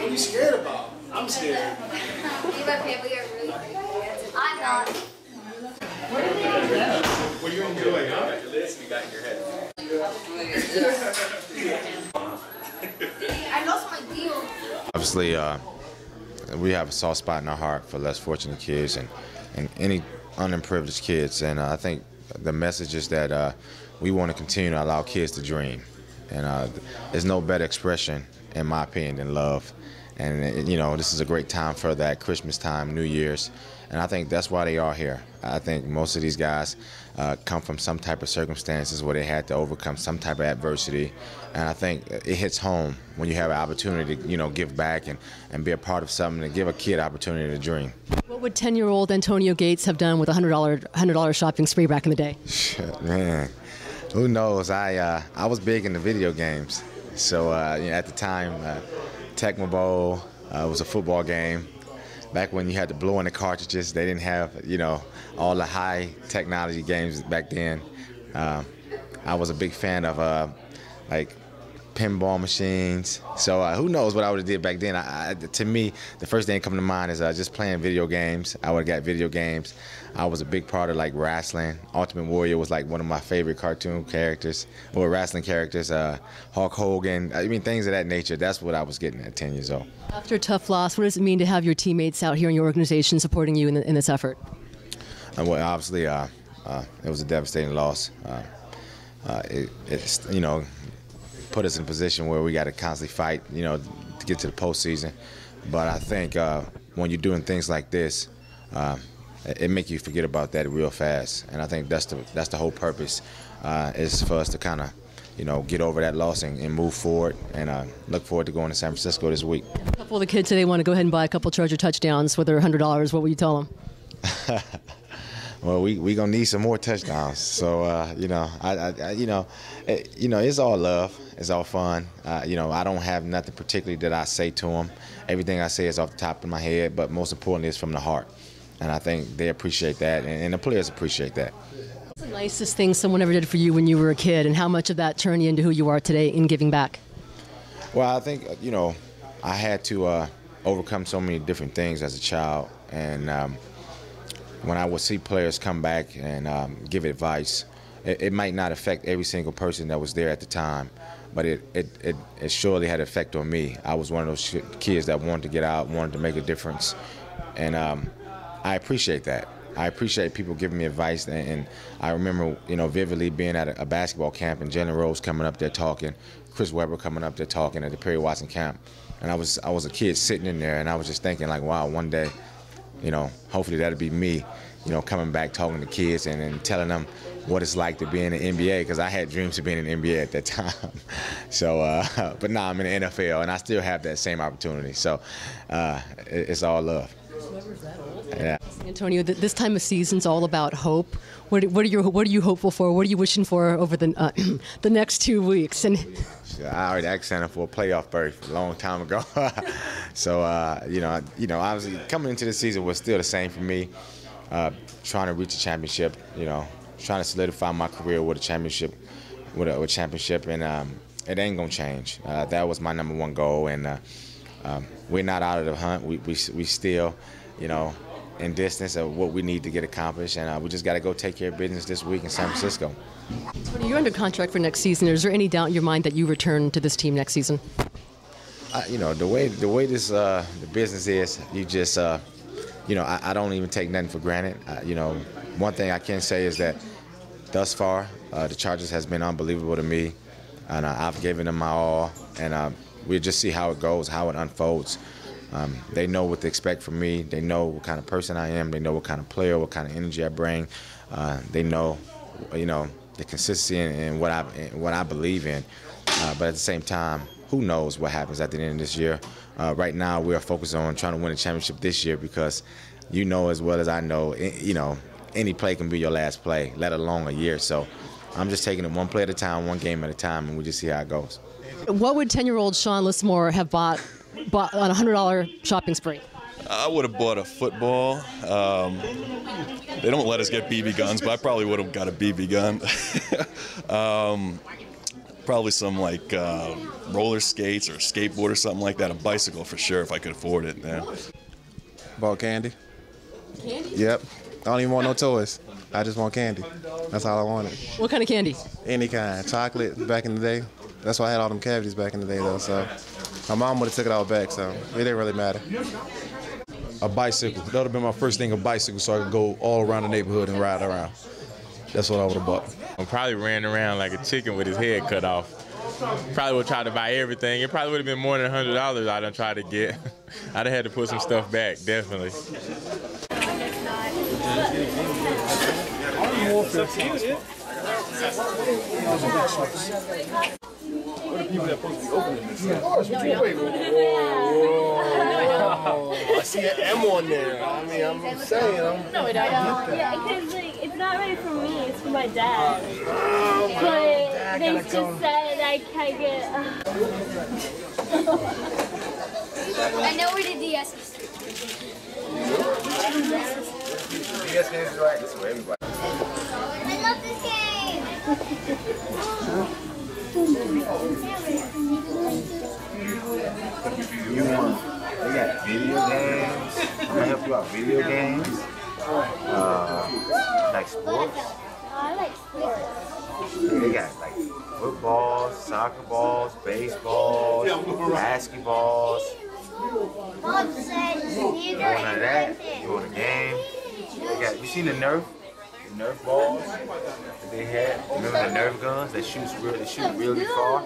What are you scared about? I'm scared. I'm not. What are you enjoying, huh? Your list you got in your head. I lost my deal. Obviously, we have a soft spot in our heart for less fortunate kids and any underprivileged kids. And I think the message is that we want to continue to allow kids to dream. And there's no better expression, in my opinion, than love. And, you know, this is a great time for that, Christmas time, New Year's. And I think that's why they are here. I think most of these guys come from some type of circumstances where they had to overcome some type of adversity. And I think it hits home when you have an opportunity to, you know, give back and be a part of something, to give a kid opportunity to dream. What would 10-year-old Antonio Gates have done with a $100 shopping spree back in the day? Man, who knows? I was big into video games. So you know, at the time, Tecmo Bowl was a football game. Back when you had to blow in the cartridges, they didn't have, you know, all the high technology games back then. I was a big fan of like pinball machines. So who knows what I would have did back then. To me, the first thing that comes to mind is just playing video games. I would have got video games. I was a big part of like wrestling. Ultimate Warrior was like one of my favorite cartoon characters, or wrestling characters. Hulk Hogan, I mean things of that nature. That's what I was getting at 10 years old. After a tough loss, what does it mean to have your teammates out here in your organization supporting you in this effort? Well, obviously, it was a devastating loss. It's, you know, put us in a position where we got to constantly fight, you know, to get to the postseason. But I think when you're doing things like this, it makes you forget about that real fast. And I think that's the whole purpose, is for us to kind of, you know, get over that loss and move forward, and look forward to going to San Francisco this week. A couple of the kids say they want to go ahead and buy a couple Charger touchdowns for their $100. What will you tell them? Well, we gonna need some more touchdowns. So you know, you know, it's all love, it's all fun. You know, I don't have nothing particularly that I say to them. Everything I say is off the top of my head, but most importantly, it's from the heart. And I think they appreciate that, and the players appreciate that. What's the nicest thing someone ever did for you when you were a kid, and how much of that turned you into who you are today in giving back? Well, I think, you know, I had to overcome so many different things as a child, and when I would see players come back and give advice, it might not affect every single person that was there at the time, but it surely had an effect on me. I was one of those kids that wanted to get out, wanted to make a difference, and I appreciate that. I appreciate people giving me advice, and I remember, you know, vividly being at a basketball camp and Jalen Rose coming up there talking, Chris Webber coming up there talking at the Perry Watson camp, and I was a kid sitting in there, and I was just thinking like, wow, one day, you know, hopefully that'll be me, you know, coming back talking to kids and telling them what it's like to be in the NBA, because I had dreams of being in the NBA at that time. So, but now I'm in the NFL, and I still have that same opportunity. So, it's all love. Yeah. Antonio, this time of season's all about hope. What are you hopeful for? What are you wishing for over the next 2 weeks? And I already accented for a playoff berth a long time ago. So you know, obviously coming into the season was still the same for me. Trying to reach a championship, you know, trying to solidify my career with a championship, and it ain't gonna change. That was my #1 goal, and we're not out of the hunt. We still, you know, in distance of what we need to get accomplished, and we just got to go take care of business this week in San Francisco. You're under contract for next season. Is there any doubt in your mind that you return to this team next season? You know, the way this the business is, you just you know, I don't even take nothing for granted. You know, one thing I can say is that thus far the Chargers has been unbelievable to me, and I've given them my all, and we'll just see how it goes, how it unfolds. They know what to expect from me. They know what kind of person I am. They know what kind of player, what kind of energy I bring. They know, you know, the consistency and what I believe in. But at the same time, who knows what happens at the end of this year? Right now, we are focused on trying to win a championship this year, because you know as well as I know, you know, any play can be your last play, let alone a year. So I'm just taking it one play at a time, one game at a time, and we just see how it goes. What would 10-year-old Sean Lismore have bought on a $100 shopping spree? I would have bought a football. They don't let us get BB guns, but I probably would have got a BB gun. Probably some like roller skates or a skateboard or something like that. A bicycle for sure if I could afford it. Yeah. Bought candy. Candy? Yep. I don't even want no toys. I just want candy. That's all I wanted. What kind of candy? Any kind. Chocolate back in the day. That's why I had all them cavities back in the day though. So my mom would have took it all back. So it didn't really matter. A bicycle. That would have been my first thing, a bicycle, so I could go all around the neighborhood and ride around. That's what I would have bought. I probably ran around like a chicken with his head cut off. Probably would try to buy everything. It probably would have been more than $100 I done tried to get. I'd have had to put some stuff back, definitely. I see an M on there. I mean, I'm saying. No, we don't. Yeah, because like, it's not really for me, it's for my dad. But they just said I can't get. I know where the DS is. DS games is right. It's for everybody. I love this game. You want? We got video games. I'm gonna help you out. Video games. Like sports. I like sports. They got like footballs, soccer balls, baseballs, basketballs. Mom said You want none of that? You want a game? They got. You seen the Nerf? The Nerf balls that they had. Remember the Nerf guns that shoot really far?